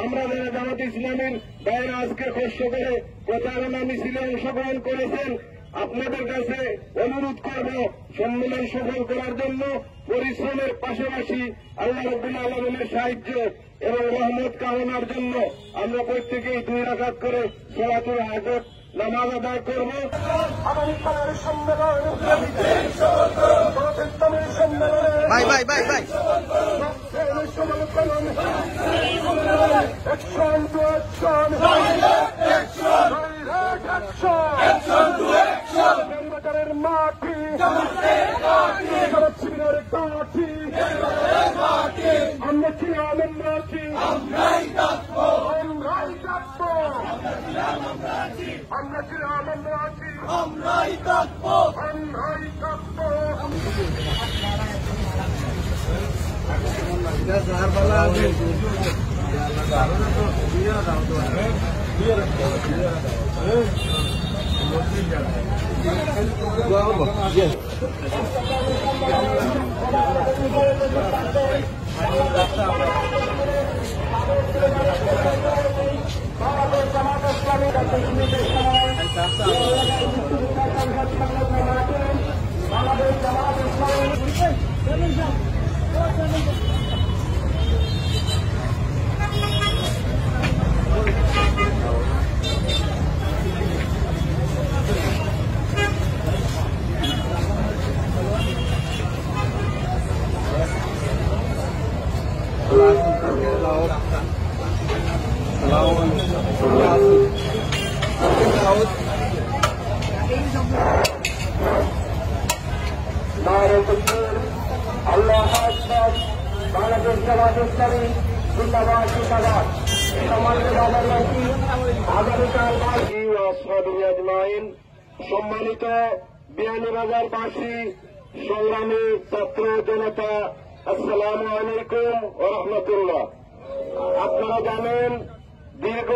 আমরা যারা জামাত ইসলামীর বাইরে আজকে কষ্ট করে প্রচারণা মিছিলে অংশগ্রহণ করেছেন, আপনাদের কাছে অনুরোধ করব সম্মেলন সফল করার জন্য পরিশ্রমের পাশাপাশি আল্লাহ রাব্বুল আলামিনের সাহায্য এবং রহমত কামনার জন্য আমরা প্রত্যেকেই 2 রাকাত করে সালাতুল হাজত নামাজ আদায় করব। আগামীকালের সম্মেলন মাটি শিবিরের কাঠি আমরা ছিলাম আমরাই থাকবো আমরা ছিলাম আমরাই থাকবো আল্লাহ আকবার। বাংলাদেশ জামাত ইসলামী জিন্দাবাদ জিন্দাবাদ। সম্মানিত বিয়ানীবাজারবাসী, সংগ্রামী ছাত্র জনতা, আসসালামু আলাইকুম ওয়া রাহমাতুল্লাহ। আপনারা জানেন দীর্ঘ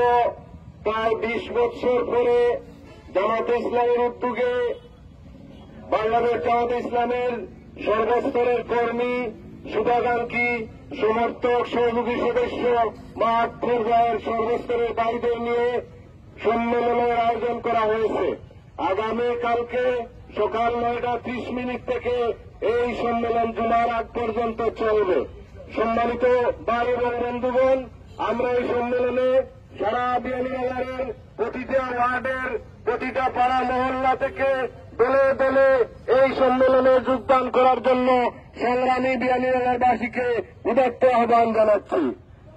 প্রায় 20 বছর পরে জামাত ইসলামের উদ্যোগে বাংলাদেশ জামাত ইসলামের সর্বস্তরের কর্মী, শুভাকাঙ্ক্ষী, সমর্থক, সহযোগী সদস্য, মাঠ পর্যায়ের সর্বস্তরের বাইরে নিয়ে সম্মেলনের আয়োজন করা হয়েছে। আগামীকালকে সকাল 9:30 থেকে এই সম্মেলন জুমার আগ পর্যন্ত চলবে। সম্মানিত ভাই এবং বন্ধুগণ, আমরা এই সম্মেলনে সারা বিয়ানীবাজারের প্রতিটা ওয়ার্ডের প্রতিটা পাড়া মহল্লা থেকে দলে দলে এই সম্মেলনে যোগদান করার জন্য সংগ্রামী বিয়ানীবাজারবাসীকে উদাত্ত আহ্বান জানাচ্ছি।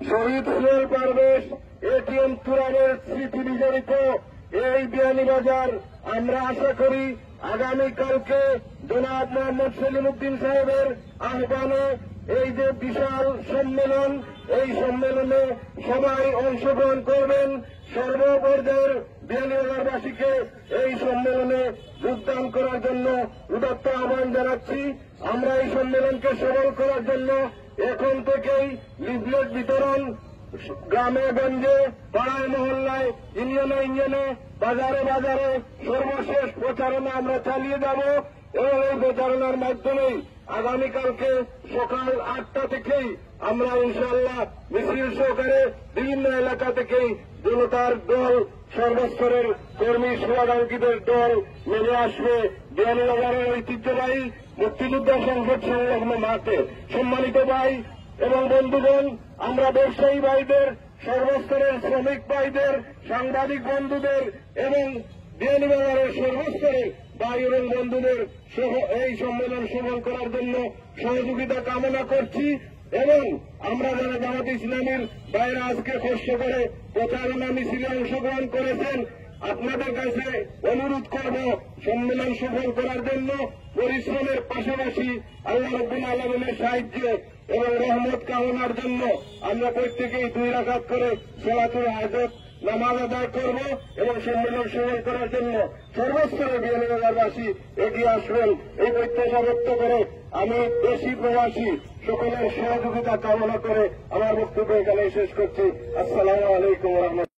শহীদ ফুলের পারভেজ এটিএম তুরানের স্মৃতি বিজড়িত এই বিয়ানীবাজার আমরা আশা করি আগামীকালকে জনাব মোহাম্মদ সেলিম উদ্দিন সাহেবের আহ্বানে এই যে বিশাল সম্মেলন, এই সম্মেলনে সবাই অংশগ্রহণ করবেন। সর্বপর্যায়ের বিয়ানীবাজারবাসীকে এই সম্মেলনে যোগদান করার জন্য উদাত্ত আহ্বান জানাচ্ছি। আমরা এই সম্মেলনকে সফল করার জন্য এখন থেকেই লিফলেট বিতরণ গ্রামে গঞ্জে, পাড়ায় মহল্লায়, ইউনিয়নে ইউনিয়নে, বাজারে বাজারে সর্বশেষ প্রচারণা আমরা চালিয়ে যাব এবং এই প্রচারণার মাধ্যমেই আগামীকালকে সকাল 8টা থেকেই আমরা ইনশাআল্লাহ মিছিল সহকারে বিভিন্ন এলাকা থেকেই জনতার দল, সর্বস্তরের কর্মী শুভাকাঙ্ক্ষীদের দল নেমে আসবে বিয়ানীবাজারের ঐতিহ্যবাহী মুক্তিযোদ্ধা সংসদ সংলগ্ন মাঠে। সম্মানিত ভাই এবং বন্ধুগণ, আমরা ব্যবসায়ী ভাইদের, সর্বস্তরের শ্রমিক ভাইদের, সাংবাদিক বন্ধুদের এবং বিয়ানীবাজারের সর্বস্তরের ভাই এবং বন্ধুদের এই সম্মেলন সফল করার জন্য সহযোগিতা কামনা করছি এবং আমরা যারা জামাত ইসলামীর বাইরে আজকে কষ্ট করে প্রচারণা মিছিলে অংশগ্রহণ করেছেন, আপনাদের কাছে অনুরোধ করব সম্মেলন সফল করার জন্য পরিশ্রমের পাশাপাশি আল্লাহ রাব্বুল আলামিনের সাহায্য এবং রহমত কামনার জন্য আমরা প্রত্যেকেই 2 রাকাত করে সালাতুল হাজত নামাজ আদায় করব এবং সম্মেলন সফল করার জন্য সর্বস্তরের বিয়ানীবাজারবাসী এগিয়ে আসবেন এই প্রত্যাশা ব্যক্ত করে আমি দেশি প্রবাসী সকলের সহযোগিতা কামনা করে আমার বক্তব্য এখানে শেষ করছি। আসসালামু আলাইকুম ওয়া রাহমাতুল্লাহ।